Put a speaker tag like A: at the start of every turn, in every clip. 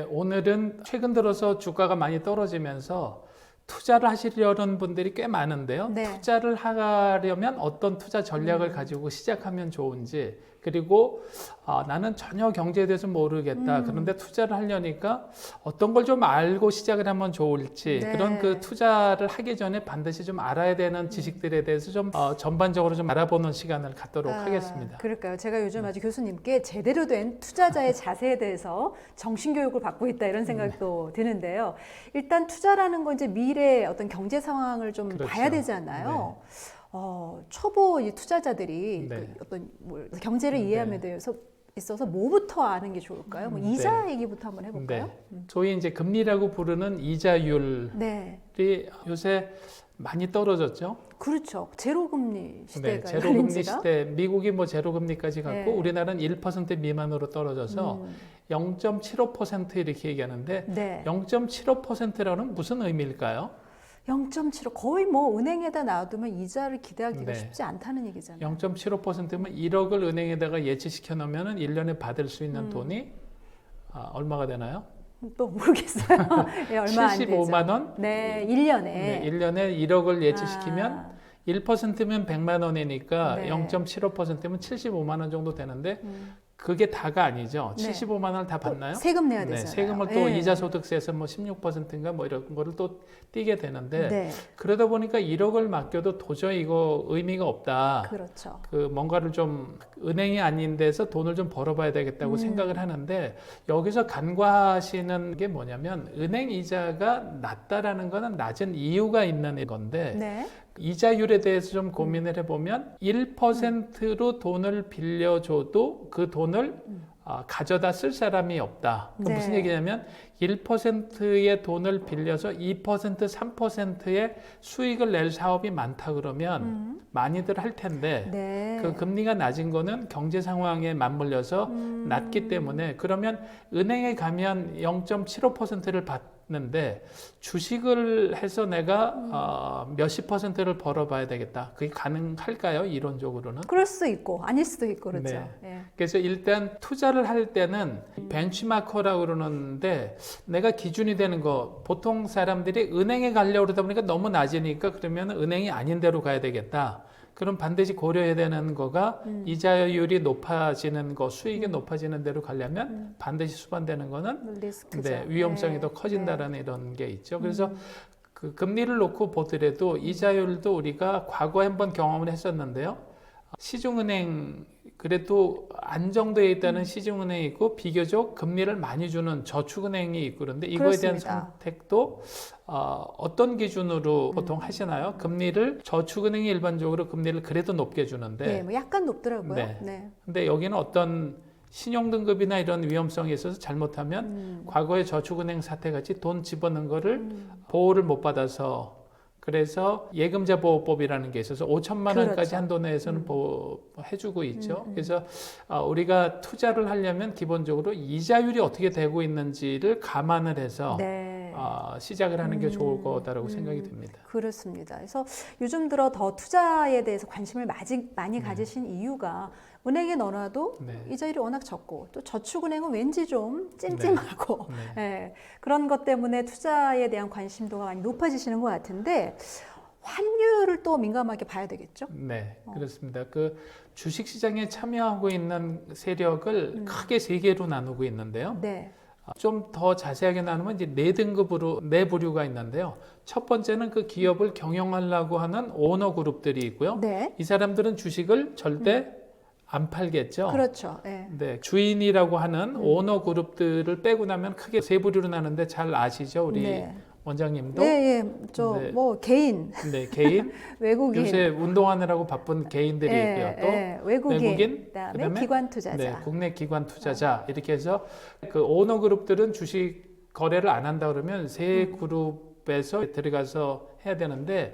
A: 네, 오늘은 최근 들어서 주가가 많이 떨어지면서 투자를 하시려는 분들이 꽤 많은데요.
B: 네.
A: 투자를 하려면 어떤 투자 전략을 가지고 시작하면 좋은지, 그리고 나는 전혀 경제에 대해서 모르겠다. 그런데 투자를 하려니까 어떤 걸 좀 알고 시작을 하면 좋을지,
B: 네.
A: 그런 그 투자를 하기 전에 반드시 좀 알아야 되는 지식들에 대해서 좀 전반적으로 좀 알아보는 시간을 갖도록 하겠습니다.
B: 그럴까요? 제가 요즘 아주 교수님께 제대로 된 투자자의 자세에 대해서 정신교육을 받고 있다 이런 생각도 드는데요. 일단 투자라는 건 이제 미래 어떤 경제 상황을 좀
A: 그렇죠.
B: 봐야 되잖아요. 초보 이 투자자들이
A: 네.
B: 그 어떤 경제를 이해함에 대해서 있어서 뭐부터 아는 게 좋을까요? 뭐 이자 얘기부터 한번 해볼까요?
A: 소위 이제 금리라고 부르는 이자율이
B: 네,
A: 요새 많이 떨어졌죠.
B: 그렇죠. 제로금리 시대가
A: 네, 제로금리
B: 열린 지가.
A: 시대, 미국이 뭐 제로금리까지 갔고
B: 네.
A: 우리나라는 1% 미만으로 떨어져서 0.75% 이렇게 얘기하는데
B: 네.
A: 0.75%라는 무슨 의미일까요?
B: 0.75 거의 뭐 은행에다 놔두면 이자를 기대하기가
A: 네.
B: 쉽지 않다는 얘기잖아요.
A: 0.75%면 1억을 은행에다가 예치시켜 놓으면 1년에 받을 수 있는 돈이 얼마가 되나요?
B: 또 모르겠어요. 예, 얼마 안 되죠.
A: 75만 원?
B: 네, 1년에.
A: 네, 1년에 1억을 예치시키면 1%면 100만 원이니까
B: 네.
A: 0.75%면 75만 원 정도 되는데 그게 다가 아니죠.
B: 네.
A: 75만 원을 다
B: 또
A: 받나요?
B: 세금 내야
A: 네,
B: 되잖아요.
A: 세금을 또
B: 예.
A: 이자 소득세에서 뭐 16%인가 뭐 이런 거를 또 떼게 되는데
B: 네,
A: 그러다 보니까 1억을 맡겨도 도저히 이거 의미가 없다.
B: 그렇죠.
A: 그 뭔가를 좀 은행이 아닌 데서 돈을 좀 벌어봐야 되겠다고 생각을 하는데 여기서 간과하시는 게 뭐냐면 은행 이자가 낮다라는 거는 낮은 이유가 있는 건데
B: 네,
A: 이자율에 대해서 좀 고민을 해보면 1%로 돈을 빌려줘도 그 돈을 가져다 쓸 사람이 없다. 그
B: 네.
A: 무슨 얘기냐면 1%의 돈을 빌려서 2%, 3%의 수익을 낼 사업이 많다 그러면 많이들 할 텐데
B: 네.
A: 그 금리가 낮은 거는 경제 상황에 맞물려서 낮기 때문에 그러면 은행에 가면 0.75%를 받는데 주식을 해서 내가 몇십 퍼센트를 벌어봐야 되겠다. 그게 가능할까요? 이론적으로는?
B: 그럴 수 있고 아닐 수도 있고 그렇죠.
A: 네.
B: 예.
A: 그래서 일단 투자를 할 때는 벤치마커라고 그러는데 내가 기준이 되는 거 보통 사람들이 은행에 가려고 그러다 보니까 너무 낮으니까 그러면 은행이 아닌 데로 가야 되겠다. 그럼 반드시 고려해야 되는 거가 이자율이 높아지는 거, 수익이 높아지는 데로 가려면 반드시 수반되는 거는
B: 리스크죠.
A: 네, 위험성이
B: 네.
A: 더 커진다라는 이런 게 있죠. 그래서 그 금리를 놓고 보더라도 이자율도 우리가 과거에 한번 경험을 했었는데요. 시중은행 그래도 안정되어 있다는 시중은행이 있고 비교적 금리를 많이 주는 저축은행이 있고 그런데 이거에 대한
B: 그렇습니다.
A: 선택도 어떤 기준으로 보통 하시나요? 금리를 저축은행이 일반적으로 금리를 그래도 높게 주는데
B: 네, 뭐 약간 높더라고요.
A: 네.
B: 네.
A: 근데 여기는 어떤 신용등급이나 이런 위험성에 있어서 잘못하면 과거의 저축은행 사태 같이 돈 집어넣은 거를 보호를 못 받아서 그래서 예금자 보호법이라는 게 있어서 5천만 원까지
B: 그렇죠.
A: 한도 내에서는 보호해주고 있죠. 그래서 우리가 투자를 하려면 기본적으로 이자율이 어떻게 되고 있는지를 감안을 해서
B: 네.
A: 시작을 하는 게 좋을 거다라고 생각이 듭니다.
B: 그렇습니다. 그래서 요즘 들어 더 투자에 대해서 관심을 많이 가지신 이유가 은행에 넣어놔도
A: 네.
B: 이자율이 워낙 적고 또 저축은행은 왠지 좀 찜찜하고
A: 네.
B: 예, 그런 것 때문에 투자에 대한 관심도가 많이 높아지시는 것 같은데 환율을 또 민감하게 봐야 되겠죠?
A: 네, 그렇습니다. 그 주식 시장에 참여하고 있는 세력을 크게 세 개로 나누고 있는데요.
B: 네.
A: 좀 더 자세하게 나누면 이제 네 등급으로 네 부류가 있는데요. 첫 번째는 그 기업을 경영하려고 하는 오너 그룹들이 있고요.
B: 네.
A: 이 사람들은 주식을 절대 안 팔겠죠.
B: 그렇죠. 예.
A: 네, 주인이라고 하는 오너 그룹들을 빼고 나면 크게 세 부류로 나누는데 잘 아시죠, 우리
B: 네.
A: 원장님도?
B: 예, 예. 저
A: 네.
B: 뭐 개인,
A: 네, 개인.
B: 외국인,
A: 요새 운동하느라고 바쁜 개인들이 있고요. 또
B: 외국인, 그다음에 기관 투자자.
A: 네, 국내 기관 투자자 이렇게 해서 그 오너 그룹들은 주식 거래를 안 한다 그러면 세 그룹에서 들어가서 해야 되는데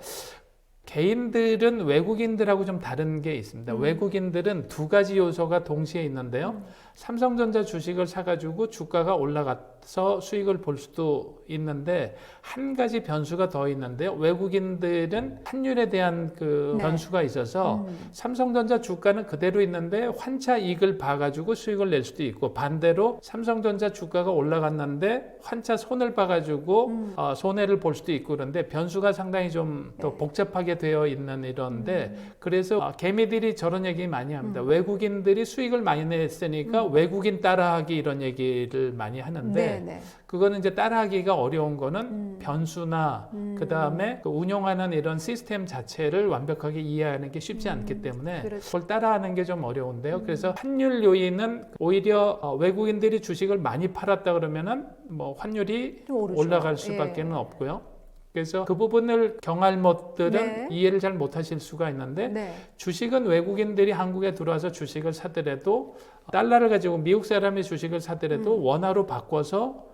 A: 개인들은 외국인들하고 좀 다른 게 있습니다. 외국인들은 두 가지 요소가 동시에 있는데요. 삼성전자 주식을 사가지고 주가가 올라가서 수익을 볼 수도 있는데 한 가지 변수가 더 있는데요. 외국인들은 환율에 대한 그
B: 네.
A: 변수가 있어서 삼성전자 주가는 그대로 있는데 환차 이익을 봐가지고 수익을 낼 수도 있고 반대로 삼성전자 주가가 올라갔는데 환차 손을 봐가지고 손해를 볼 수도 있고 그런데 변수가 상당히 좀 더 복잡하게 되어 있는 이런데 그래서 개미들이 저런 얘기 많이 합니다. 외국인들이 수익을 많이 냈으니까 외국인 따라하기 이런 얘기를 많이 하는데
B: 네, 네.
A: 그거는 이제 따라하기가 어려운 거는 변수나 그 다음에 운영하는 이런 시스템 자체를 완벽하게 이해하는 게 쉽지 않기 때문에
B: 그렇죠.
A: 그걸 따라하는 게 좀 어려운데요. 그래서 환율 요인은 오히려 외국인들이 주식을 많이 팔았다 그러면은 뭐 환율이
B: 좀 오르죠.
A: 올라갈 수밖에는 없고요. 그래서 그 부분을 경알못들은
B: 네.
A: 이해를 잘 못하실 수가 있는데
B: 네.
A: 주식은 외국인들이 한국에 들어와서 주식을 사더라도 달러를 가지고 미국 사람이 주식을 사더라도 원화로 바꿔서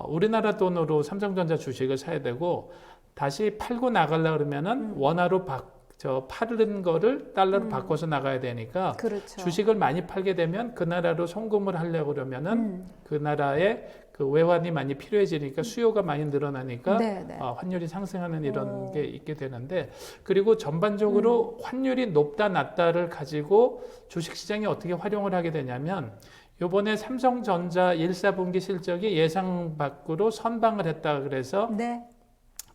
A: 우리나라 돈으로 삼성전자 주식을 사야 되고 다시 팔고 나가려 그러면은 원화로 파는 거를 달러로 바꿔서 나가야 되니까
B: 그렇죠.
A: 주식을 많이 팔게 되면 그 나라로 송금을 하려고 그러면은 그 나라에 그 외환이 많이 필요해지니까 수요가 많이 늘어나니까
B: 네, 네.
A: 환율이 상승하는 이런 게 있게 되는데 그리고 전반적으로 환율이 높다 낮다를 가지고 주식시장이 어떻게 활용을 하게 되냐면 요번에 삼성전자 1사분기 실적이 예상 밖으로 선방을 했다 그래서
B: 네.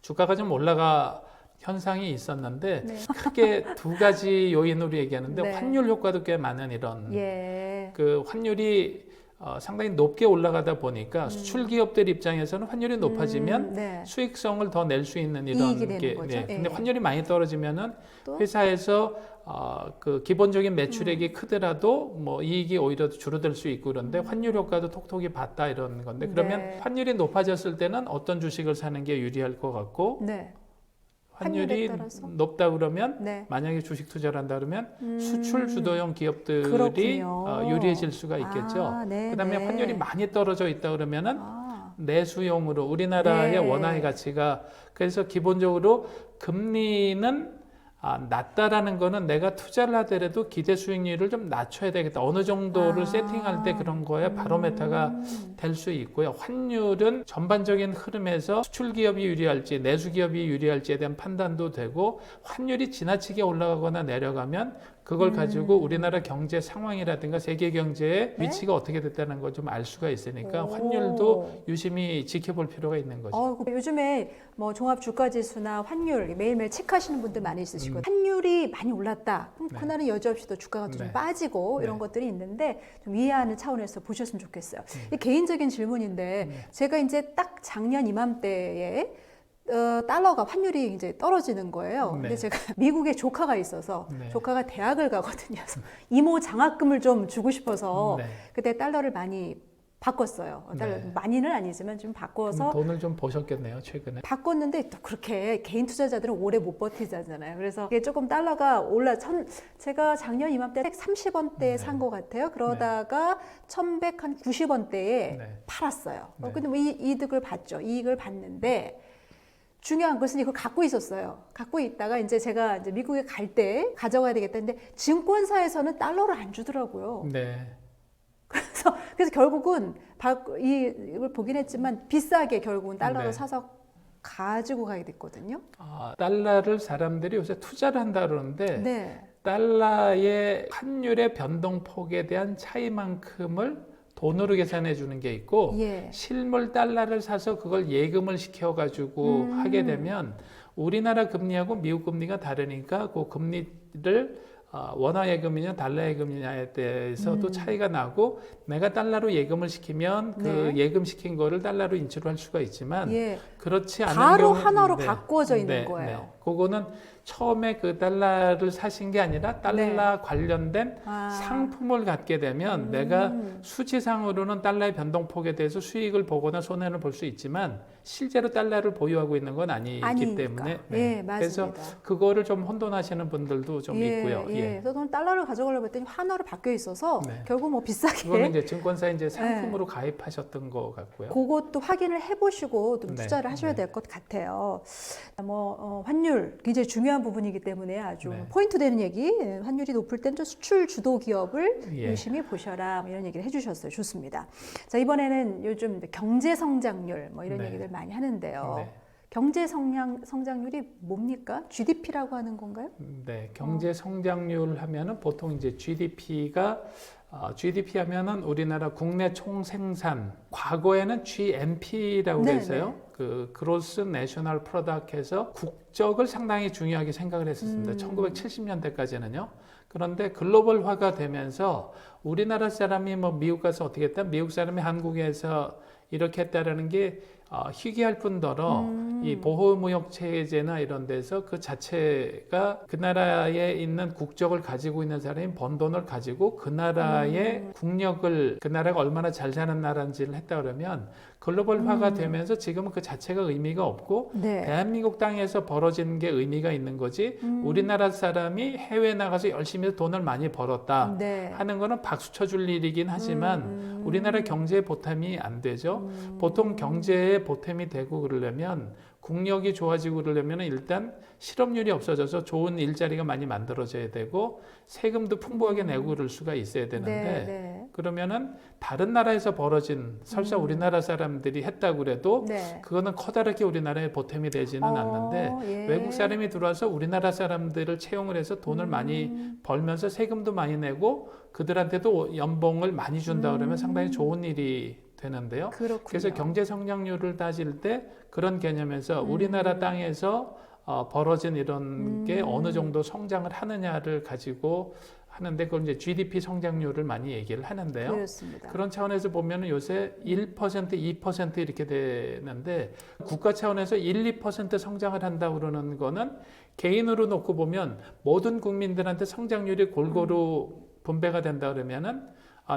A: 주가가 좀 올라가 현상이 있었는데
B: 네.
A: 크게 두 가지 요인으로 얘기하는데
B: 네.
A: 환율 효과도 꽤 많은 이런
B: 예.
A: 그 환율이 상당히 높게 올라가다 보니까 수출 기업들 입장에서는 환율이 높아지면
B: 네.
A: 수익성을 더 낼 수 있는 이런
B: 이익이 되는 거죠.
A: 네. 근데
B: 예.
A: 환율이 많이 떨어지면은
B: 또?
A: 회사에서 그 기본적인 매출액이 크더라도 뭐 이익이 오히려 줄어들 수 있고 그런데 환율 효과도 톡톡히 봤다 이런 건데 그러면
B: 네.
A: 환율이 높아졌을 때는 어떤 주식을 사는 게 유리할 것 같고
B: 네.
A: 환율이
B: 환율에 따라서?
A: 높다 그러면
B: 네.
A: 만약에 주식 투자를 한다 그러면 수출 주도형 기업들이
B: 그렇군요.
A: 유리해질 수가 있겠죠.
B: 아, 네,
A: 그다음에
B: 네.
A: 환율이 많이 떨어져 있다 그러면은
B: 아.
A: 내수용으로 우리나라의
B: 네.
A: 원화의 가치가 그래서 기본적으로 금리는 낮다라는 거는 내가 투자를 하더라도 기대 수익률을 좀 낮춰야 되겠다. 어느 정도를 세팅할 때 그런 거에 바로메타가 될 수 있고요. 환율은 전반적인 흐름에서 수출 기업이 유리할지 내수 기업이 유리할지에 대한 판단도 되고 환율이 지나치게 올라가거나 내려가면 그걸 가지고 우리나라 경제 상황이라든가 세계 경제의
B: 네?
A: 위치가 어떻게 됐다는 걸 좀 알 수가 있으니까
B: 오.
A: 환율도 유심히 지켜볼 필요가 있는 거죠.
B: 요즘에 뭐 종합 주가 지수나 환율 매일매일 체크하시는 분들 많이 있으시고 환율이 많이 올랐다. 그럼
A: 네.
B: 그날은 여지없이 또 주가가 좀
A: 네.
B: 빠지고 이런
A: 네.
B: 것들이 있는데 좀 이해하는 차원에서 보셨으면 좋겠어요. 이 개인적인 질문인데 제가 이제 딱 작년 이맘때에 달러가 환율이 이제 떨어지는 거예요.
A: 네.
B: 근데 제가 미국에 조카가 있어서
A: 네.
B: 조카가 대학을 가거든요. 그래서 이모 장학금을 좀 주고 싶어서
A: 네.
B: 그때 달러를 많이 바꿨어요. 달러
A: 네.
B: 많이는 아니지만 좀 바꿔서
A: 돈을 좀 버셨겠네요 최근에.
B: 바꿨는데 또 그렇게 개인 투자자들은 오래 못 버티잖아요. 그래서 이게 조금 달러가 제가 작년 이맘때 130원대에
A: 네.
B: 산 것 같아요. 그러다가 1190원대에
A: 네.
B: 팔았어요.
A: 네.
B: 근데 뭐 이득을 봤죠. 이익을 봤는데 중요한 것은 이걸 갖고 있었어요. 갖고 있다가 이제 제가 이제 미국에 갈 때 가져가야 되겠다는데 증권사에서는 달러를 안 주더라고요.
A: 네.
B: 그래서 결국은 이걸 보긴 했지만 비싸게 결국은 달러로
A: 네.
B: 사서 가지고 가게 됐거든요.
A: 달러를 사람들이 요새 투자를 한다 그러는데
B: 네.
A: 달러의 환율의 변동폭에 대한 차이만큼을 돈으로 계산해 주는 게 있고
B: 예.
A: 실물 달러를 사서 그걸 예금을 시켜가지고 하게 되면 우리나라 금리하고 미국 금리가 다르니까 그 금리를 원화 예금이냐 달러 예금이냐에 대해서도 차이가 나고 내가 달러로 예금을 시키면 그
B: 네.
A: 예금 시킨 거를 달러로 인출할 수가 있지만
B: 예.
A: 그렇지 않은
B: 바로
A: 경우
B: 하나로 바꿔져 있는
A: 네,
B: 거예요.
A: 네. 그거는 처음에 그 달러를 사신 게 아니라 달러
B: 네.
A: 관련된 상품을 갖게 되면 내가 수치상으로는 달러의 변동폭에 대해서 수익을 보거나 손해를 볼 수 있지만 실제로 달러를 보유하고 있는 건 아니기
B: 아니니까.
A: 때문에
B: 예, 맞습니다.
A: 그래서 그거를 좀 혼돈하시는 분들도 좀 있고요.
B: 예. 그래서 저는 달러를 가져가려고 했더니 환화로 바뀌어 있어서
A: 네.
B: 결국 뭐 비싸게
A: 그거는 이제 증권사에 이제 상품으로 가입하셨던 거 같고요.
B: 그것도 확인을 해보시고 좀
A: 네,
B: 투자를 하셔야
A: 네.
B: 될 것 같아요. 환율 환율 굉장히 중요한 부분이기 때문에 아주
A: 네.
B: 포인트 되는 얘기. 환율이 높을 때는 좀 수출 주도 기업을
A: 예.
B: 유심히 보셔라. 뭐 이런 얘기를 해주셨어요. 좋습니다. 자, 이번에는 요즘 경제 성장률 뭐 이런
A: 네.
B: 얘기들 많이 하는데요.
A: 네.
B: 경제 성장률이 뭡니까? GDP라고 하는 건가요?
A: 네, 경제 성장률 하면은 보통 이제 GDP가 GDP 하면은 우리나라 국내 총생산, 과거에는 GNP라고
B: 네,
A: 해서요. 그 Gross National Product에서 국적을 상당히 중요하게 생각을 했었습니다. 1970년대까지는요. 그런데 글로벌화가 되면서 우리나라 사람이 뭐 미국 가서 어떻게 했다, 미국 사람이 한국에서 이렇게 했다라는 게 희귀할 뿐더러 이 보호무역 체제나 이런 데서 그 자체가 그 나라에 있는 국적을 가지고 있는 사람이 번 돈을 가지고 그 나라의 국력을, 그 나라가 얼마나 잘 사는 나라인지를 했다 그러면 글로벌화가 되면서 지금은 그 자체가 의미가 없고
B: 네.
A: 대한민국 땅에서 벌어진 게 의미가 있는 거지 우리나라 사람이 해외 나가서 열심히 돈을 많이 벌었다
B: 네.
A: 하는 거는 박수 쳐줄 일이긴 하지만 우리나라 경제에 보탬이 안 되죠. 보통 경제에 보탬이 되고 그러려면 국력이 좋아지고 그러려면 일단 실업률이 없어져서 좋은 일자리가 많이 만들어져야 되고 세금도 풍부하게 내고 그럴 수가 있어야 되는데
B: 네.
A: 그러면은 다른 나라에서 벌어진 설사 우리나라 사람들이 했다고 그래도
B: 네.
A: 그거는 커다랗게 우리나라에 보탬이 되지는 않는데
B: 예.
A: 외국 사람이 들어와서 우리나라 사람들을 채용을 해서 돈을 많이 벌면서 세금도 많이 내고 그들한테도 연봉을 많이 준다 그러면 상당히 좋은 일이 되는데요.
B: 그렇군요.
A: 그래서 경제 성장률을 따질 때 그런 개념에서 우리나라 땅에서 벌어진 이런 게 어느 정도 성장을 하느냐를 가지고 하는데 그걸 이제 GDP 성장률을 많이 얘기를 하는데요.
B: 그렇습니다.
A: 그런 차원에서 보면은 요새 1%, 2% 이렇게 되는데 국가 차원에서 1, 2% 성장을 한다고 그러는 거는 개인으로 놓고 보면 모든 국민들한테 성장률이 골고루 분배가 된다 그러면은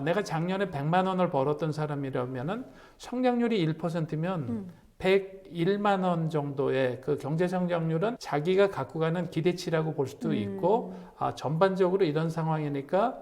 A: 내가 작년에 100만 원을 벌었던 사람이라면은 성장률이 1%면 101만 원 정도의 그 경제 성장률은 자기가 갖고 가는 기대치라고 볼 수도 있고 전반적으로 이런 상황이니까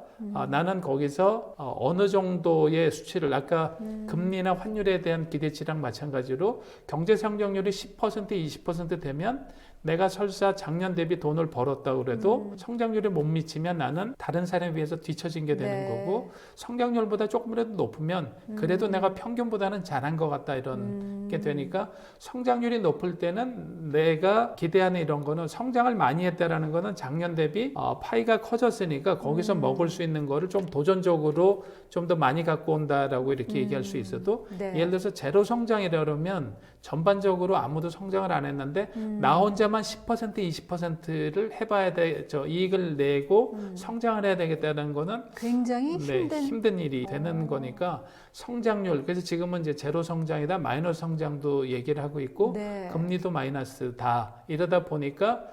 A: 나는 거기서 어느 정도의 수치를 아까 금리나 환율에 대한 기대치랑 마찬가지로 경제 성장률이 10% 20% 되면 내가 설사 작년 대비 돈을 벌었다고 그래도 성장률에 못 미치면 나는 다른 사람에 비해서 뒤처진 게 되는
B: 네.
A: 거고 성장률보다 조금이라도 높으면 그래도 내가 평균보다는 잘한 것 같다 이런 게 되니까 성장률이 높을 때는 내가 기대하는 이런 거는 성장을 많이 했다라는 거는 작년 대비 파이가 커졌으니까 거기서 먹을 수 있는 거를 좀 도전적으로 좀 더 많이 갖고 온다라고 이렇게 얘기할 수 있어도
B: 네.
A: 예를 들어서 제로 성장이라 그러면 전반적으로 아무도 성장을 안 했는데 나 혼자만 10% 20%를 해봐야 돼, 이익을 내고 성장을 해야 되겠다는 거는
B: 굉장히
A: 힘든 일이 되는 거니까 성장률, 그래서 지금은 이제 제로 성장이다 마이너스 성장도 얘기를 하고 있고
B: 네.
A: 금리도 마이너스다 이러다 보니까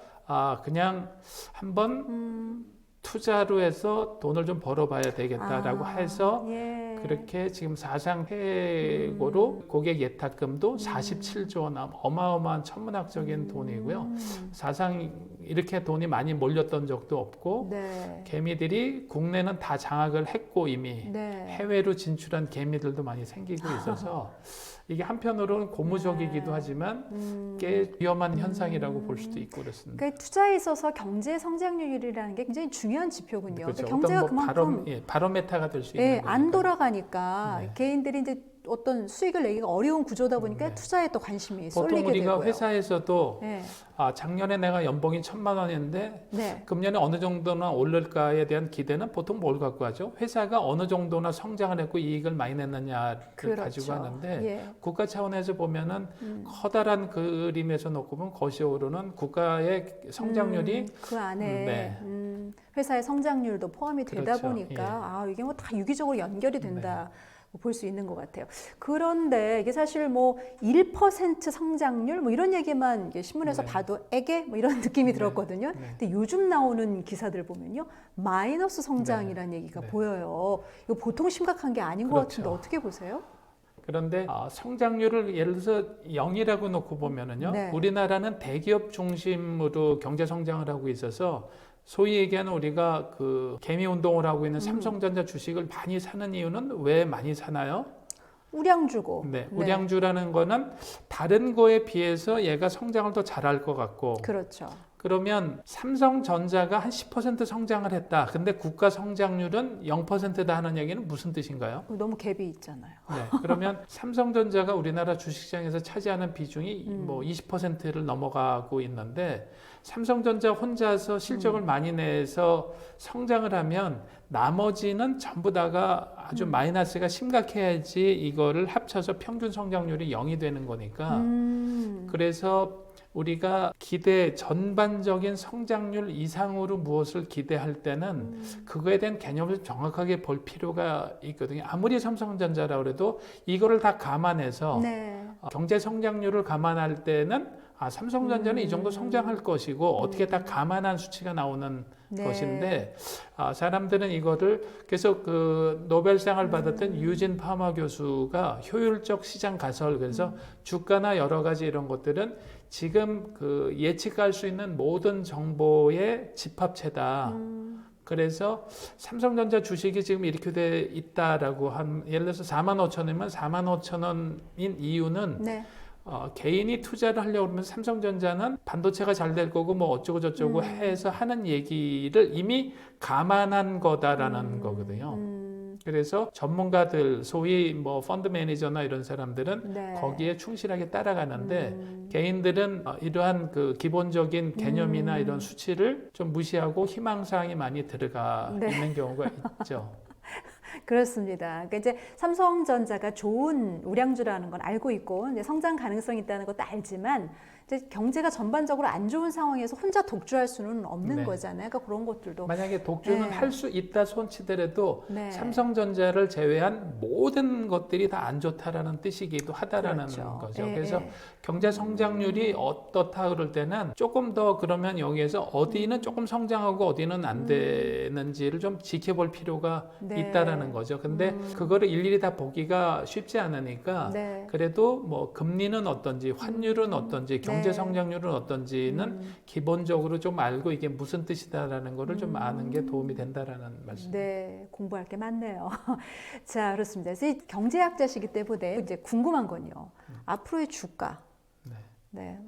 A: 그냥 한번 투자로 해서 돈을 좀 벌어봐야 되겠다라고 해서
B: 예.
A: 그렇게 지금 사상 최고로 고객 예탁금도 47조 원, 어마어마한 천문학적인 돈이고요. 사상 이렇게 돈이 많이 몰렸던 적도 없고
B: 네.
A: 개미들이 국내는 다 장악을 했고 이미
B: 네.
A: 해외로 진출한 개미들도 많이 생기고 있어서 이게 한편으로는 고무적이기도 하지만 꽤 위험한 현상이라고 볼 수도 있고 그렇습니다.
B: 그러니까 투자에 있어서 경제 성장률이라는 게 굉장히 중요한 지표군요.
A: 그렇죠.
B: 경제가
A: 어떤 뭐
B: 그만큼
A: 바로메타가 될 수 있는 거니까.
B: 안 돌아가니까
A: 네.
B: 개인들이 이제 어떤 수익을 내기가 어려운 구조다 보니까 투자에 또 관심이
A: 보통
B: 쏠리게
A: 우리가
B: 되고요.
A: 회사에서도
B: 네.
A: 작년에 내가 연봉이 1,000만 원이었는데
B: 네.
A: 금년에 어느 정도나 오를까에 대한 기대는 보통 뭘 갖고 하죠? 회사가 어느 정도나 성장을 했고 이익을 많이 냈느냐를
B: 그렇죠.
A: 가지고 하는데
B: 예.
A: 국가 차원에서 보면은 커다란 그림에서 놓고 보면 것이 오르는 국가의 성장률이
B: 그 안에
A: 네.
B: 회사의 성장률도 포함이 되다
A: 그렇죠.
B: 보니까 이게 뭐 다 유기적으로 연결이 된다. 볼 수 있는 것 같아요. 그런데 이게 사실 뭐 1% 성장률 뭐 이런 얘기만 이게 신문에서
A: 네.
B: 봐도 에게 뭐 이런 느낌이 들었거든요.
A: 네.
B: 근데 요즘 나오는 기사들 보면요. 마이너스 성장이라는 얘기가
A: 네.
B: 보여요. 이거 보통 심각한 게 아닌 것
A: 그렇죠.
B: 같은데 어떻게 보세요?
A: 그런데 성장률을 예를 들어서 0이라고 놓고 보면은요.
B: 네.
A: 우리나라는 대기업 중심으로 경제 성장을 하고 있어서 소위 얘기하는 우리가 그 개미 운동을 하고 있는 삼성전자 주식을 많이 사는 이유는 왜 많이 사나요?
B: 우량주고.
A: 네, 우량주라는 거는 다른 거에 비해서 얘가 성장을 더 잘할 것 같고
B: 그렇죠.
A: 그러면 삼성전자가 한 10% 성장을 했다. 근데 국가 성장률은 0%다 하는 얘기는 무슨 뜻인가요?
B: 너무 갭이 있잖아요.
A: 네, 그러면 삼성전자가 우리나라 주식시장에서 차지하는 비중이 뭐 20%를 넘어가고 있는데 삼성전자 혼자서 실적을 많이 내서 성장을 하면 나머지는 전부 다가 아주 마이너스가 심각해야지 이거를 합쳐서 평균 성장률이 0이 되는 거니까 그래서 우리가 기대 전반적인 성장률 이상으로 무엇을 기대할 때는 그거에 대한 개념을 정확하게 볼 필요가 있거든요. 아무리 삼성전자라 그래도 이거를 다 감안해서
B: 네.
A: 경제 성장률을 감안할 때는 삼성전자는 이 정도 성장할 것이고 어떻게 다 감안한 수치가 나오는
B: 네.
A: 것인데 사람들은 이거를 계속 그 노벨상을 받았던 유진 파마 교수가 효율적 시장 가설 그래서 주가나 여러 가지 이런 것들은 지금 그 예측할 수 있는 모든 정보의 집합체다. 그래서 삼성전자 주식이 지금 이렇게 돼 있다라고 한 예를 들어서 45,000원이면 45,000원인 이유는
B: 네.
A: 개인이 투자를 하려고 그러면 삼성전자는 반도체가 잘 될 거고 뭐 어쩌고 저쩌고 해서 하는 얘기를 이미 감안한 거다라는 거거든요. 그래서 전문가들 소위 뭐 펀드 매니저나 이런 사람들은
B: 네.
A: 거기에 충실하게 따라가는데 개인들은 이러한 그 기본적인 개념이나 이런 수치를 좀 무시하고 희망사항이 많이 들어가
B: 네.
A: 있는 경우가 있죠.
B: 그렇습니다. 그러니까 이제 삼성전자가 좋은 우량주라는 건 알고 있고 이제 성장 가능성이 있다는 것도 알지만 이제 경제가 전반적으로 안 좋은 상황에서 혼자 독주할 수는 없는
A: 네.
B: 거잖아요. 그러니까 그런 것들도
A: 만약에 독주는
B: 네.
A: 할 수 있다 손치더라도
B: 네.
A: 삼성전자를 제외한 모든 것들이 다 안 좋다라는 뜻이기도 하다라는
B: 그렇죠.
A: 거죠.
B: 예,
A: 그래서
B: 예.
A: 경제 성장률이 어떻다 그럴 때는 조금 더 그러면 여기에서 어디는 조금 성장하고 어디는 안 되는지를 좀 지켜볼 필요가
B: 네.
A: 있다라는 거죠. 근데 그거를 일일이 다 보기가 쉽지 않으니까
B: 네.
A: 그래도 뭐 금리는 어떤지 환율은 어떤지 경제
B: 네.
A: 성장률은 어떤지는 기본적으로 좀 알고 이게 무슨 뜻이다라는 거를 좀 아는 게 도움이 된다라는 말씀.
B: 네, 공부할 게 많네요. 자, 그렇습니다. 그래서 이 경제학자시기 때문에 이제 궁금한 건요. 앞으로의 주가.
A: 네.
B: 네.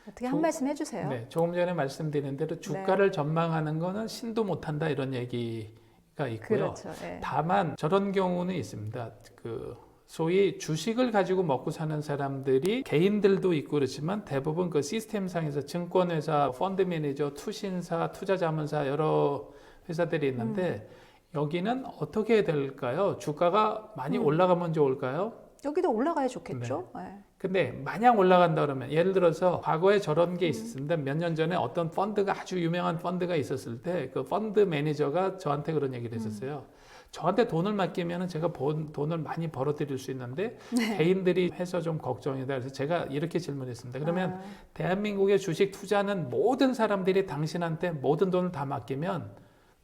B: 어떻게 한 말씀 해주세요.
A: 네, 조금 전에 말씀드린 대로 주가를 전망하는 거는 신도 못한다 이런 얘기가 있고요.
B: 그렇죠. 예.
A: 다만 저런 경우는 있습니다. 그 소위 주식을 가지고 먹고 사는 사람들이 개인들도 있고 그렇지만 대부분 그 시스템상에서 증권회사, 펀드 매니저, 투신사, 투자자문사 여러 회사들이 있는데 여기는 어떻게 될까요? 주가가 많이 올라가면 좋을까요?
B: 여기도 올라가야 좋겠죠. 네.
A: 근데 마냥 올라간다 그러면 예를 들어서 과거에 저런 게 있었습니다. 몇 년 전에 어떤 펀드가 아주 유명한 펀드가 있었을 때 그 펀드 매니저가 저한테 그런 얘기를 했었어요. 저한테 돈을 맡기면 제가 돈을 많이 벌어들일 수 있는데 개인들이 해서 좀 걱정이다. 그래서 제가 이렇게 질문했습니다. 그러면 대한민국의 주식 투자하는 모든 사람들이 당신한테 모든 돈을 다 맡기면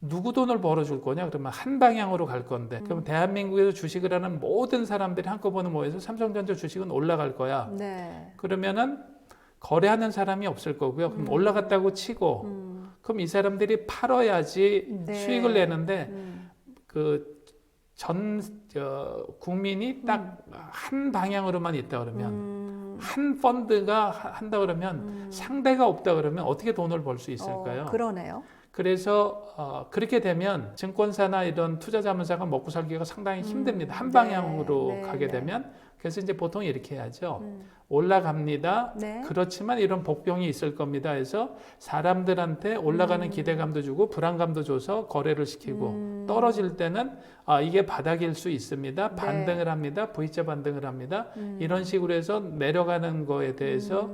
A: 누구 돈을 벌어줄 거냐? 그러면 한 방향으로 갈 건데 그럼 대한민국에서 주식을 하는 모든 사람들이 한꺼번에 모여서 삼성전자 주식은 올라갈 거야.
B: 네.
A: 그러면은 거래하는 사람이 없을 거고요. 그럼 올라갔다고 치고 그럼 이 사람들이 팔아야지
B: 네.
A: 수익을 내는데 그 국민이 딱 한 방향으로만 있다 그러면 한 펀드가 한다 그러면 상대가 없다 그러면 어떻게 돈을 벌 수 있을까요?
B: 그러네요.
A: 그래서 그렇게 되면 증권사나 이런 투자자문사가 먹고 살기가 상당히 힘듭니다. 한
B: 네,
A: 방향으로
B: 네,
A: 가게
B: 네.
A: 되면 그래서 이제 보통 이렇게 해야죠. 올라갑니다.
B: 네.
A: 그렇지만 이런 복병이 있을 겁니다. 해서 사람들한테 올라가는 기대감도 주고 불안감도 줘서 거래를 시키고 떨어질 때는 이게 바닥일 수 있습니다.
B: 네.
A: 반등을 합니다. V자 반등을 합니다. 이런 식으로 해서 내려가는 거에 대해서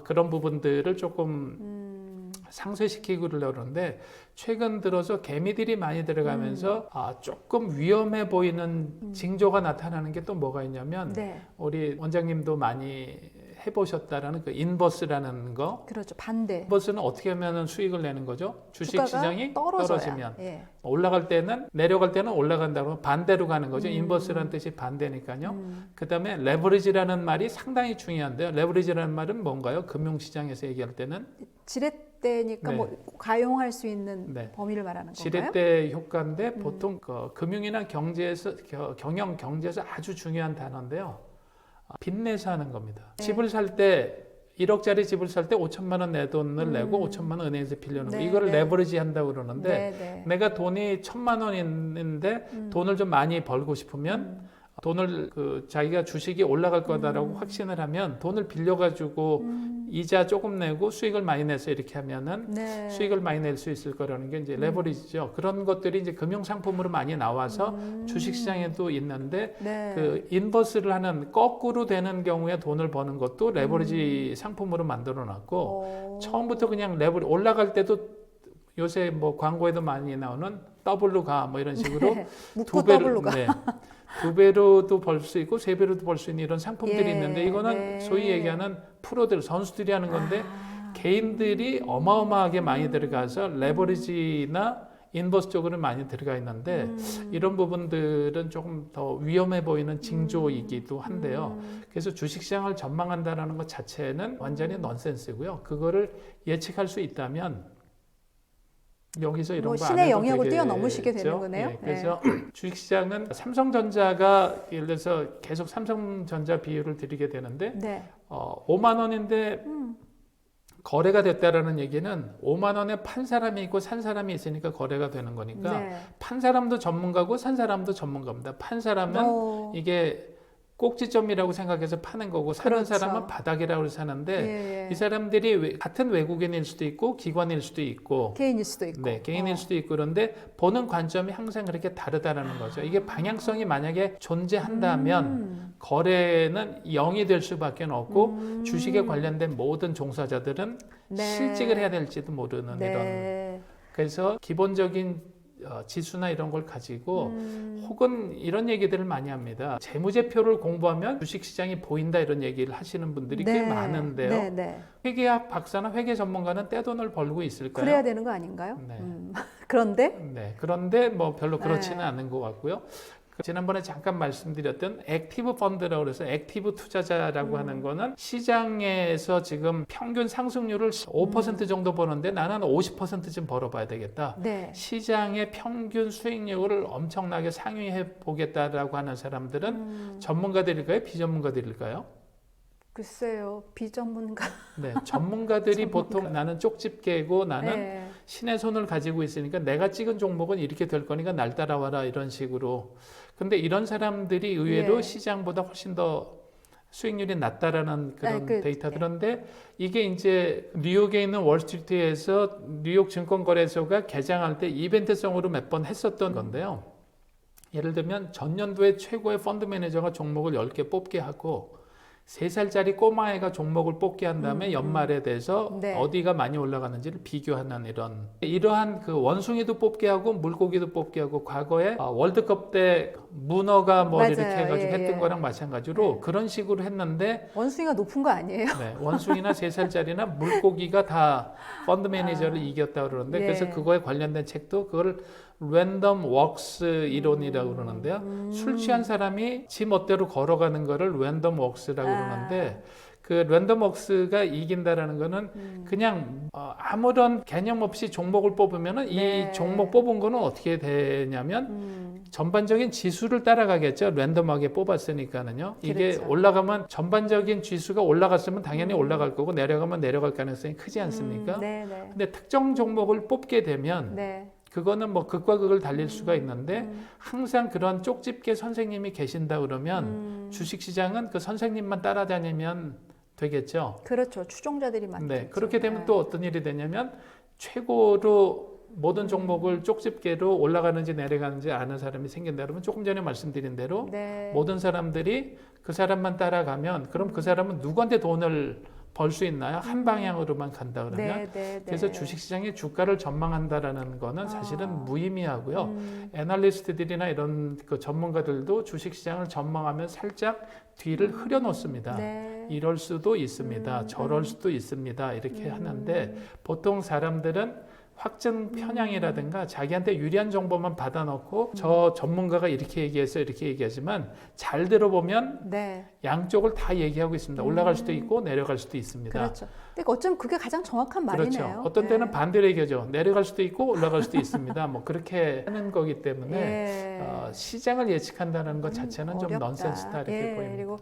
A: 그런 부분들을 조금 상쇄시키고 그러는데 최근 들어서 개미들이 많이 들어가면서 조금 위험해 보이는 징조가 나타나는 게 또 뭐가 있냐면
B: 네.
A: 우리 원장님도 많이 해보셨다라는 그 인버스라는 거.
B: 그렇죠. 반대.
A: 인버스는 어떻게 하면 수익을 내는 거죠? 주식
B: 주가가
A: 시장이
B: 떨어져야.
A: 떨어지면
B: 예.
A: 올라갈 때는 내려갈 때는 올라간다고 반대로 가는 거죠. 인버스라는 뜻이 반대니까요. 그다음에 레버리지라는 말이 상당히 중요한데요. 레버리지라는 말은 뭔가요? 금융시장에서 얘기할 때는
B: 지렛대니까
A: 네.
B: 뭐 가용할 수 있는
A: 네.
B: 범위를 말하는 건가요?
A: 지렛대 효과인데 보통 그 금융이나 경제에서 경영 경제에서 아주 중요한 단어인데요. 빚내서 하는 겁니다.
B: 네.
A: 집을 살 때 1억짜리 집을 살 때 5천만 원 내 돈을 내고 5천만 원 은행에서 빌려는 거.
B: 네,
A: 이거를
B: 네.
A: 레버리지 한다고 그러는데
B: 네, 네.
A: 내가 돈이 1,000만 원 있는데 돈을 좀 많이 벌고 싶으면 돈을 그 자기가 주식이 올라갈 거다라고 확신을 하면 돈을 빌려가지고 이자 조금 내고 수익을 많이 내서 이렇게 하면은
B: 네.
A: 수익을 많이 낼 수 있을 거라는 게 이제 레버리지죠. 그런 것들이 이제 금융 상품으로 많이 나와서 주식 시장에도 있는데
B: 네.
A: 그 인버스를 하는 거꾸로 되는 경우에 돈을 버는 것도 레버리지 상품으로 만들어 놨고 처음부터 그냥 레버리 올라갈 때도 요새 뭐 광고에도 많이 나오는 더블로 가 뭐 이런 식으로
B: 네. 묶고 더블로 가.
A: 네. 2배로도 벌 수 있고 3배로도 벌 수 있는 이런 상품들이
B: 예,
A: 있는데 이거는
B: 네.
A: 소위 얘기하는 프로들, 선수들이 하는 건데 개인들이 어마어마하게 많이 들어가서 레버리지나 인버스 쪽으로 많이 들어가 있는데 이런 부분들은 조금 더 위험해 보이는 징조이기도 한데요. 그래서 주식시장을 전망한다는 것 자체는 완전히 넌센스고요. 그거를 예측할 수 있다면 여기서 이런
B: 뭐
A: 거 안
B: 신의
A: 해도
B: 영역을
A: 되겠죠.
B: 뛰어넘으시게 되는 거네요.
A: 예, 그래서 주식시장은 삼성전자가 예를 들어서 계속 삼성전자 비율을 드리게 되는데
B: 네.
A: 5만 원인데 거래가 됐다라는 얘기는 5만 원에 판 사람이 있고 산 사람이 있으니까 거래가 되는 거니까
B: 네.
A: 판 사람도 전문가고 산 사람도 전문가입니다. 판 사람은 이게 꼭지점이라고 생각해서 파는 거고 사는
B: 그렇죠.
A: 사람은 바닥이라고 사는데
B: 예, 예.
A: 이 사람들이 같은 외국인일 수도 있고 기관일 수도 있고
B: 개인일 수도 있고.
A: 네, 개인일 수도 있고 그런데 보는 관점이 항상 그렇게 다르다는 거죠. 이게 방향성이 만약에 존재한다면 거래는 0이 될 수밖에 없고 주식에 관련된 모든 종사자들은
B: 네.
A: 실직을 해야 될지도 모르는
B: 네.
A: 이런. 그래서 기본적인 지수나 이런 걸 가지고 혹은 이런 얘기들을 많이 합니다. 재무제표를 공부하면 주식시장이 보인다 이런 얘기를 하시는 분들이 꽤 많은데요.
B: 네, 네.
A: 회계학 박사나 회계 전문가는 떼돈을 벌고 있을까요?
B: 그래야 되는 거 아닌가요?
A: 네.
B: 그런데
A: 네, 그런데 뭐 별로 그렇지는
B: 네.
A: 않은 것 같고요. 지난번에 잠깐 말씀드렸던 액티브 펀드라고 해서 액티브 투자자라고 하는 거는 시장에서 지금 평균 상승률을 5% 정도 버는데 나는 50%좀 벌어봐야 되겠다.
B: 네.
A: 시장의 평균 수익률을 엄청나게 상회해 보겠다라고 하는 사람들은 전문가들일까요? 비전문가들일까요?
B: 글쎄요. 비전문가.
A: 네, 전문가들이 보통 나는 쪽집게고 나는
B: 네.
A: 신의 손을 가지고 있으니까 내가 찍은 종목은 이렇게 될 거니까 날 따라와라 이런 식으로. 근데 이런 사람들이 의외로
B: 예.
A: 시장보다 훨씬 더 수익률이 낮다라는 그런
B: 네,
A: 데이터. 그런데 이게 이제 뉴욕에 있는 월스트리트에서 뉴욕 증권거래소가 개장할 때 이벤트성으로 몇 번 했었던 건데요. 예를 들면 전년도에 최고의 펀드 매니저가 종목을 10개 뽑게 하고 3살짜리 꼬마애가 종목을 뽑게 한 다음에 연말에 돼서
B: 네.
A: 어디가 많이 올라가는지를 비교하는 이러한 그 원숭이도 뽑게 하고 물고기도 뽑게 하고 과거에 월드컵 때 문어가 뭐
B: 맞아요.
A: 이렇게 해가지고
B: 예,
A: 했던
B: 예.
A: 거랑 마찬가지로
B: 네.
A: 그런 식으로 했는데
B: 원숭이가 높은 거 아니에요?
A: 네, 원숭이나 3살짜리나 물고기가 다 펀드 매니저를 이겼다 그러는데
B: 예.
A: 그래서 그거에 관련된 책도 그걸 랜덤 웍스 이론이라고 그러는데요. 술 취한 사람이 지 멋대로 걸어가는 거를 랜덤 웍스라고 그러는데 그 랜덤 웍스가 이긴다라는 거는 그냥 아무런 개념 없이 종목을 뽑으면은
B: 네.
A: 이 종목 뽑은 거는 어떻게 되냐면 전반적인 지수를 따라가겠죠. 랜덤하게 뽑았으니까는요. 이게
B: 그렇죠.
A: 올라가면 전반적인 지수가 올라갔으면 당연히 올라갈 거고 내려가면 내려갈 가능성이 크지 않습니까?
B: 네, 네.
A: 근데 특정 종목을 뽑게 되면
B: 네.
A: 그거는 뭐 극과 극을 달릴 수가 있는데 항상 그런 쪽집게 선생님이 계신다 그러면 주식시장은 그 선생님만 따라다니면 되겠죠.
B: 그렇죠. 추종자들이 많죠.
A: 네, 그렇게 되면 또 어떤 일이 되냐면 최고로 모든 종목을 쪽집게로 올라가는지 내려가는지 아는 사람이 생긴다 그러면 조금 전에 말씀드린 대로
B: 네.
A: 모든 사람들이 그 사람만 따라가면 그럼 그 사람은 누구한테 돈을 벌 수 있나요? 한 방향으로만 간다 그러면
B: 네, 네, 네.
A: 그래서 주식시장의 주가를 전망한다라는 거는 사실은 무의미하고요. 애널리스트들이나 이런 그 전문가들도 주식시장을 전망하면 살짝 뒤를 흐려놓습니다.
B: 네.
A: 이럴 수도 있습니다. 저럴 수도 있습니다. 이렇게 하는데 보통 사람들은 확증 편향이라든가 자기한테 유리한 정보만 받아놓고 저 전문가가 이렇게 얘기해서 이렇게 얘기하지만 잘 들어보면
B: 네.
A: 양쪽을 다 얘기하고 있습니다. 올라갈 수도 있고 내려갈 수도 있습니다.
B: 그렇죠. 근데 어쩜 그게 가장 정확한 말이네요.
A: 그렇죠. 어떤 때는
B: 네.
A: 반대로 얘기하죠. 내려갈 수도 있고 올라갈 수도 있습니다. 뭐 그렇게 하는 거기 때문에
B: 예.
A: 시장을 예측한다는 것 자체는 좀
B: 어렵다.
A: 넌센스다 이렇게
B: 예,
A: 보입니다.
B: 그리고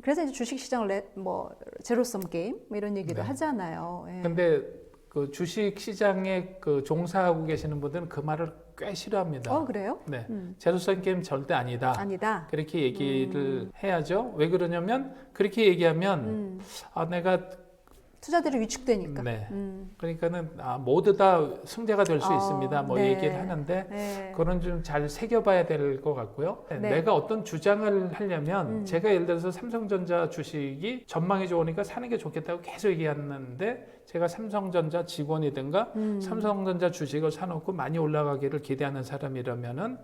B: 그래서 이제 주식 시장을 뭐 제로섬 게임 뭐 이런 얘기도
A: 네.
B: 하잖아요. 예.
A: 근데 그 주식 시장에 그 종사하고 계시는 분들은 그 말을 꽤 싫어합니다.
B: 그래요?
A: 네, 제로섬 게임 절대 아니다.
B: 아니다.
A: 그렇게 얘기를 해야죠. 왜 그러냐면 그렇게 얘기하면 내가
B: 투자들이 위축되니까.
A: 네. 그러니까는 모두 다 승자가 될 수 있습니다. 뭐
B: 네.
A: 얘기를 하는데
B: 네.
A: 그건 좀 잘 새겨봐야 될 것 같고요.
B: 네.
A: 내가 어떤 주장을 하려면 제가 예를 들어서 삼성전자 주식이 전망이 좋으니까 사는 게 좋겠다고 계속 얘기하는데 제가 삼성전자 직원이든가 삼성전자 주식을 사놓고 많이 올라가기를 기대하는 사람이라면은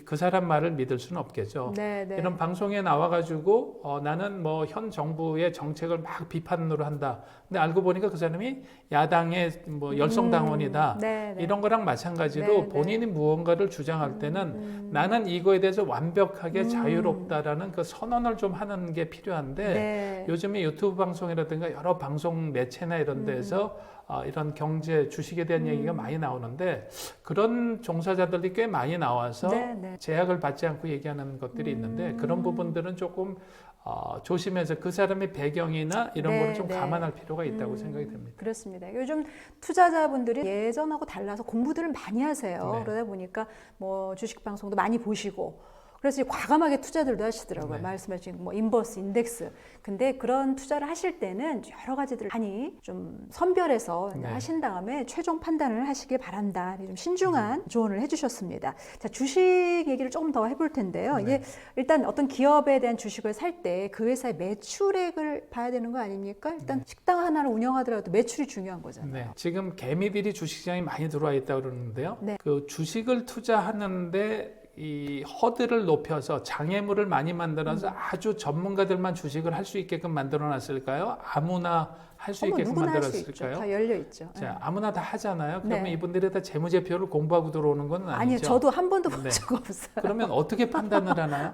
A: 그 사람 말을 믿을 수는 없겠죠.
B: 네, 네.
A: 이런 방송에 나와가지고 나는 뭐 현 정부의 정책을 막 비판으로 한다. 근데 알고 보니까 그 사람이 야당의 뭐 열성 당원이다.
B: 네, 네.
A: 이런 거랑 마찬가지로
B: 네, 네.
A: 본인이 무언가를 주장할 때는 나는 이거에 대해서 완벽하게 자유롭다라는 그 선언을 좀 하는 게 필요한데
B: 네.
A: 요즘에 유튜브 방송이라든가 여러 방송 매체나 이런 데서 이런 경제 주식에 대한 얘기가 많이 나오는데 그런 종사자들이 꽤 많이 나와서
B: 네, 네.
A: 제약을 받지 않고 얘기하는 것들이 있는데 그런 부분들은 조금 조심해서 그 사람의 배경이나 이런
B: 네,
A: 거를 좀
B: 네.
A: 감안할 필요가 있다고 생각이 듭니다.
B: 그렇습니다. 요즘 투자자분들이 예전하고 달라서 공부들을 많이 하세요.
A: 네.
B: 그러다 보니까 뭐 주식 방송도 많이 보시고 그래서 과감하게 투자들도 하시더라고요.
A: 네.
B: 말씀하신 뭐 인버스, 인덱스. 근데 그런 투자를 하실 때는 여러 가지들을 많이 좀 선별해서
A: 네.
B: 하신 다음에 최종 판단을 하시길 바랍니다. 좀 신중한
A: 네.
B: 조언을 해주셨습니다. 자, 주식 얘기를 조금 더 해볼 텐데요.
A: 네.
B: 이게 일단 어떤 기업에 대한 주식을 살 때 그 회사의 매출액을 봐야 되는 거 아닙니까? 일단 식당 하나를 운영하더라도 매출이 중요한 거잖아요.
A: 네. 지금 개미들이 주식시장에 많이 들어와 있다고 그러는데요.
B: 네.
A: 그 주식을 투자하는데 이 허들을 높여서 장애물을 많이 만들어서 아주 전문가들만 주식을 할 수 있게끔 만들어 놨을까요? 아무나 할 수 있게끔
B: 누구나 할 수 있죠.
A: 만들었을까요?
B: 다 열려 있죠.
A: 자, 아무나 다 하잖아요. 그러면
B: 네.
A: 이분들이 다 재무제표를 공부하고 들어오는 건 아니죠.
B: 아니요, 저도 한 번도 본
A: 네.
B: 적 없어요.
A: 그러면 어떻게 판단을 하나요?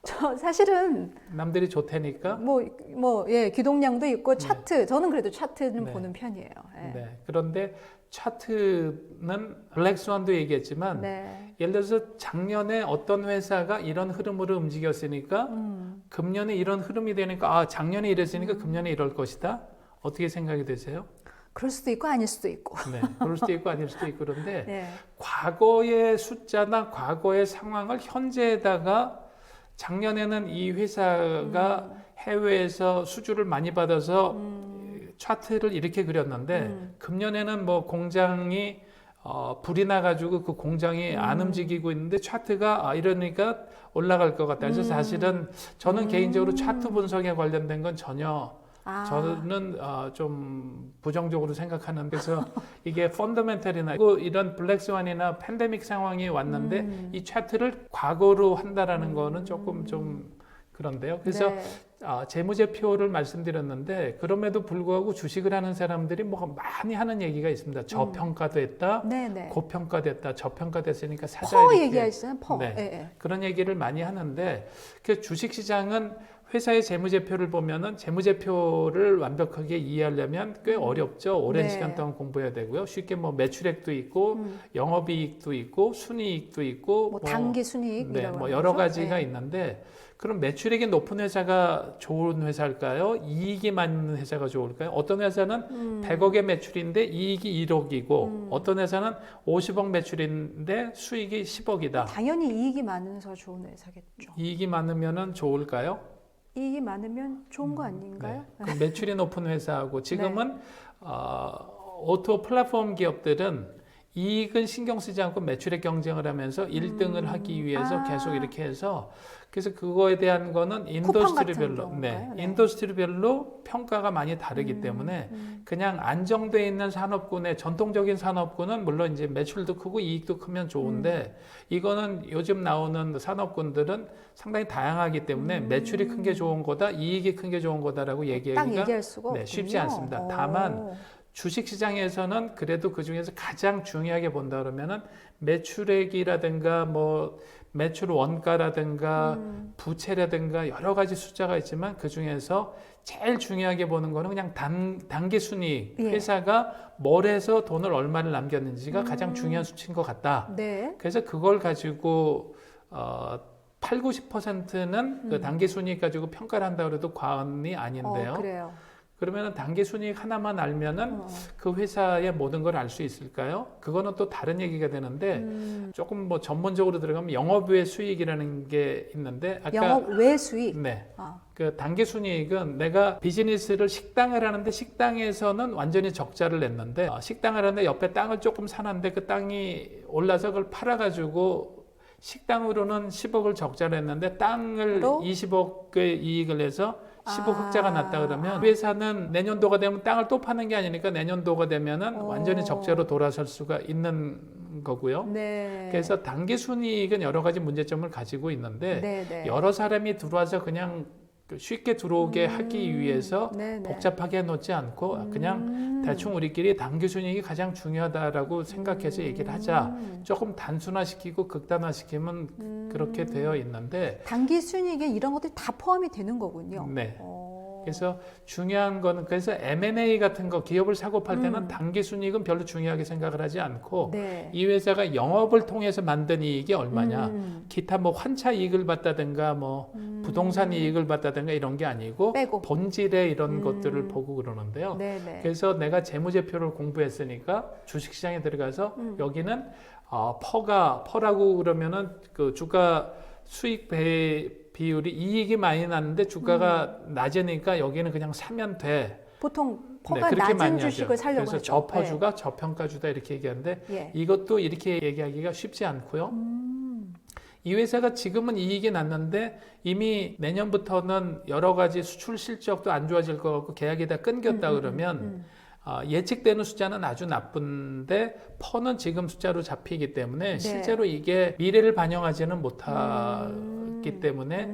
B: 저 사실은
A: 남들이 좋다니까?
B: 예, 기동량도 있고 차트. 저는 그래도 차트는
A: 네.
B: 보는 편이에요. 예.
A: 네. 그런데 차트는 블랙스완도 얘기했지만
B: 네.
A: 예를 들어서 작년에 어떤 회사가 이런 흐름으로 움직였으니까 금년에 이런 흐름이 되니까 작년에 이랬으니까 금년에 이럴 것이다. 어떻게 생각이 되세요?
B: 그럴 수도 있고 아닐 수도 있고.
A: 네. 그럴 수도 있고 아닐 수도 있고 그런데
B: 네.
A: 과거의 숫자나 과거의 상황을 현재에다가 작년에는 이 회사가 해외에서 수주를 많이 받아서 차트를 이렇게 그렸는데 금년에는 뭐 공장이 불이 나가지고 그 공장이 안 움직이고 있는데 차트가 이러니까 올라갈 것 같다. 그래서 사실은 저는 개인적으로 차트 분석에 관련된 건 전혀 저는 좀 부정적으로 생각하는 그래서 이게 펀더멘털이나 이런 블랙스완이나 팬데믹 상황이 왔는데 이 차트를 과거로 한다라는 거는 조금 좀 그런데요. 그래서
B: 네.
A: 재무제표를 말씀드렸는데 그럼에도 불구하고 주식을 하는 사람들이 뭐 많이 하는 얘기가 있습니다. 저평가됐다,
B: 네네.
A: 고평가됐다, 저평가됐으니까 사자
B: 퍼
A: 이렇게.
B: 얘기하시잖아요. 퍼.
A: 네.
B: 예, 예.
A: 그런 얘기를 많이 하는데 그 주식시장은 회사의 재무제표를 보면은 재무제표를 완벽하게 이해하려면 꽤 어렵죠. 오랜
B: 네.
A: 시간 동안 공부해야 되고요. 쉽게 뭐 매출액도 있고 영업이익도 있고 순이익도 있고
B: 뭐 단기 순이익
A: 네,
B: 이라고
A: 뭐
B: 하는
A: 여러
B: 거죠?
A: 가지가
B: 예.
A: 있는데 그럼 매출액이 높은 회사가 좋은 회사일까요? 이익이 많은 회사가 좋을까요? 어떤 회사는 100억의 매출인데 이익이 1억이고 어떤 회사는 50억 매출인데 수익이 10억이다.
B: 당연히 이익이 많은 회사가 좋은 회사겠죠.
A: 이익이 많으면은 좋을까요?
B: 이익이 많으면 좋은 거 아닌가요?
A: 네. 그 매출이 높은 회사하고 지금은 오토 플랫폼 기업들은 이익은 신경 쓰지 않고 매출액 경쟁을 하면서 1등을 하기 위해서 계속 이렇게 해서 그래서 그거에 대한 거는 인더스트리별로
B: 네.
A: 인더스트리별로 평가가 많이 다르기 때문에 그냥 안정돼 있는 산업군의 전통적인 산업군은 물론 이제 매출도 크고 이익도 크면 좋은데 이거는 요즘 나오는 산업군들은 상당히 다양하기 때문에 매출이 큰 게 좋은 거다, 이익이 큰 게 좋은 거다라고
B: 딱
A: 얘기하기가
B: 얘기할 수가 없군요.
A: 쉽지 않습니다. 다만 주식시장에서는 그래도 그 중에서 가장 중요하게 본다 그러면은 매출액이라든가 뭐 매출 원가라든가 부채라든가 여러 가지 숫자가 있지만 그 중에서 제일 중요하게 보는 거는 그냥 단기 순이익.
B: 예.
A: 회사가 뭘 해서 돈을 얼마를 남겼는지가 가장 중요한 수치인 것 같다.
B: 네.
A: 그래서 그걸 가지고 8, 90%는 그 단기 순이익 가지고 평가를 한다 그래도 과언이 아닌데요.
B: 그래요.
A: 그러면은 단기 순이익 하나만 알면은 그 회사의 모든 걸 알 수 있을까요? 그거는 또 다른 얘기가 되는데 조금 뭐 전문적으로 들어가면 영업외 수익이라는 게 있는데 아까
B: 영업 외 수익.
A: 네.
B: 아.
A: 그 단기 순이익은 내가 비즈니스를 식당을 하는데 식당에서는 완전히 적자를 냈는데 식당을 하는데 옆에 땅을 조금 사는데 그 땅이 올라서 그걸 팔아가지고 식당으로는 10억을 적자를 했는데 땅을
B: 또?
A: 20억의 이익을 해서 10억 흑자가 났다 그러면 회사는 내년도가 되면 땅을 또 파는 게 아니니까 내년도가 되면은 완전히 적자로 돌아설 수가 있는 거고요.
B: 네.
A: 그래서 단기 순이익은 여러 가지 문제점을 가지고 있는데
B: 네.
A: 여러 사람이 들어와서 그냥 쉽게 들어오게 하기 위해서
B: 네네.
A: 복잡하게 해놓지 않고 그냥 대충 우리끼리 단기 순이익이 가장 중요하다라고 생각해서 얘기를 하자. 조금 단순화시키고 극단화시키면 그렇게 되어 있는데
B: 단기 순이익에 이런 것들이 다 포함이 되는 거군요.
A: 네. 그래서 중요한 거는 그래서 M&A 같은 거 기업을 사고 팔 때는 단기 순이익은 별로 중요하게 생각을 하지 않고
B: 네.
A: 이 회사가 영업을 통해서 만든 이익이 얼마냐 기타 뭐 환차 이익을 받다든가 뭐 부동산 이익을 받다든가 이런 게 아니고
B: 빼고.
A: 본질의 이런 것들을 보고 그러는데요.
B: 네네.
A: 그래서 내가 재무제표를 공부했으니까 주식시장에 들어가서 여기는 퍼라고 그러면은 그 주가 수익 비율이 이익이 많이 났는데 주가가 낮으니까 여기는 그냥 사면 돼.
B: 보통 퍼가
A: 그렇게
B: 낮은
A: 많이
B: 주식을
A: 하죠.
B: 사려고
A: 그래서
B: 하죠.
A: 저퍼주가 저평가주다 이렇게 얘기하는데
B: 예.
A: 이것도 이렇게 얘기하기가 쉽지 않고요. 이 회사가 지금은 이익이 났는데 이미 내년부터는 여러 가지 수출 실적도 안 좋아질 것 같고 계약이 다 끊겼다 그러면 예측되는 숫자는 아주 나쁜데 퍼는 지금 숫자로 잡히기 때문에
B: 네.
A: 실제로 이게 미래를 반영하지는 못하기 때문에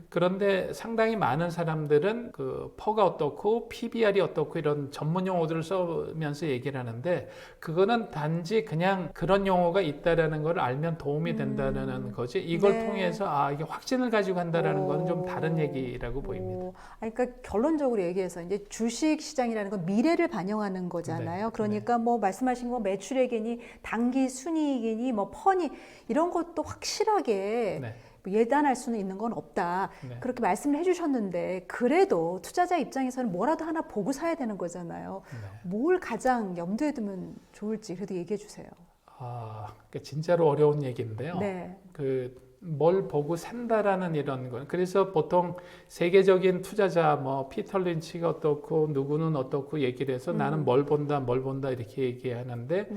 A: 그런데 상당히 많은 사람들은 그 퍼가 어떻고 PBR이 어떻고 이런 전문 용어들을 써면서 얘기를 하는데 그거는 단지 그냥 그런 용어가 있다라는 걸 알면 도움이 된다는 거지 이걸
B: 네.
A: 통해서 이게 확신을 가지고 한다라는 거는 좀 다른 얘기라고 보입니다.
B: 그러니까 결론적으로 얘기해서 이제 주식 시장이라는 건 미래를 반영하는 거잖아요.
A: 네.
B: 그러니까 뭐 말씀하신 거 매출액이니 단기 순이익이니 뭐 퍼니 이런 것도 확실하게
A: 네.
B: 예단할 수는 있는 건 없다.
A: 네.
B: 그렇게 말씀을 해주셨는데 그래도 투자자 입장에서는 뭐라도 하나 보고 사야 되는 거잖아요.
A: 네.
B: 뭘 가장 염두에 두면 좋을지 그래도 얘기해 주세요.
A: 그러니까 진짜로 어려운 얘기인데요.
B: 네.
A: 뭘 보고 산다라는 이런 건 그래서 보통 세계적인 투자자 뭐 피터 린치가 어떻고 누구는 어떻고 얘기를 해서 나는 뭘 본다 이렇게 얘기하는데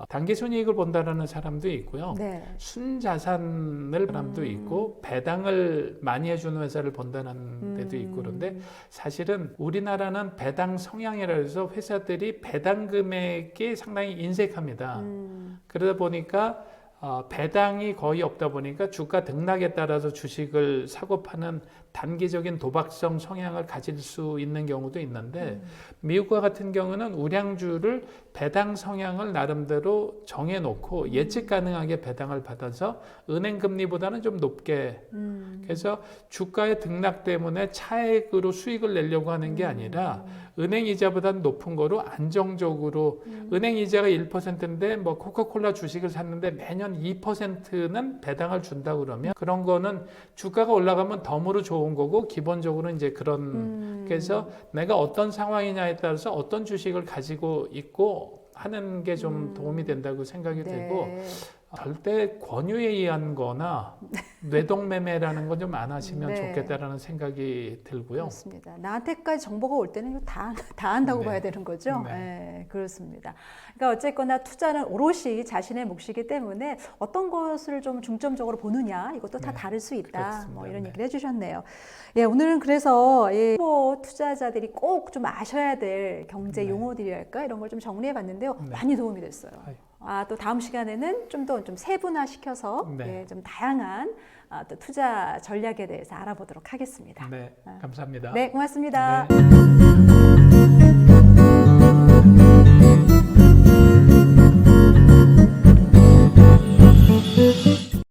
A: 단기 순이익을 본다라는 사람도 있고요.
B: 네.
A: 순자산을 사람도 있고 배당을 많이 해주는 회사를 본다는 데도 있고 그런데 사실은 우리나라는 배당 성향이라 해서 회사들이 배당 금액이 상당히 인색합니다. 그러다 보니까 배당이 거의 없다 보니까 주가 등락에 따라서 주식을 사고 파는 단기적인 도박성 성향을 가질 수 있는 경우도 있는데 미국과 같은 경우는 우량주를 배당 성향을 나름대로 정해놓고 예측 가능하게 배당을 받아서 은행 금리보다는 좀 높게 그래서 주가의 등락 때문에 차액으로 수익을 내려고 하는 게 아니라 은행 이자보다는 높은 거로 안정적으로 은행 이자가 1%인데 뭐 코카콜라 주식을 샀는데 매년 2%는 배당을 준다 그러면 그런 거는 주가가 올라가면 덤으로 좋은 거고 기본적으로 이제 그런 그래서 내가 어떤 상황이냐에 따라서 어떤 주식을 가지고 있고 하는 게 좀 도움이 된다고 생각이 되고 절대 권유에 의한 거나 뇌동매매라는 건 좀 안 하시면
B: 네.
A: 좋겠다라는 생각이 들고요.
B: 그렇습니다. 나한테까지 정보가 올 때는 이거 다 한다고
A: 네.
B: 봐야 되는 거죠.
A: 네.
B: 네, 그렇습니다. 그러니까 어쨌거나 투자는 오롯이 자신의 몫이기 때문에 어떤 것을 좀 중점적으로 보느냐 이것도 다
A: 네.
B: 다를 수 있다.
A: 그렇습니다.
B: 뭐 이런
A: 네.
B: 얘기를 해주셨네요. 예, 오늘은 그래서 뭐 투자자들이 꼭 좀 아셔야 될 경제
A: 네.
B: 용어들이랄까 이런 걸 좀 정리해봤는데요.
A: 네.
B: 많이 도움이 됐어요.
A: 아유.
B: 또 다음 시간에는 좀 더 좀 세분화시켜서
A: 네.
B: 좀 다양한 또 투자 전략에 대해서 알아보도록 하겠습니다.
A: 네, 감사합니다.
B: 네, 고맙습니다.
A: 네.